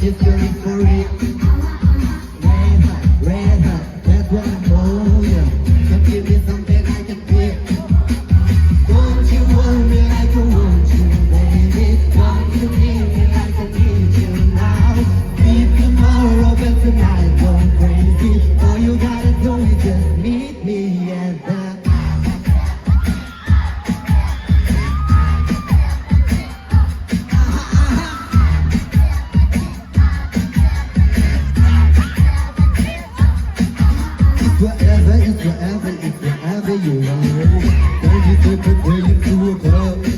If you're in for it, red hot, that's what I'm on, yeah. So give me something I can pick. Don't you want me like I want you, baby? Don't you need me like I need you now? Leave tomorrow, but tonight go crazy. All you gotta do is just meet me at the whatever, it's whatever, it's whatever you want. Don't you take it, bring it to a club.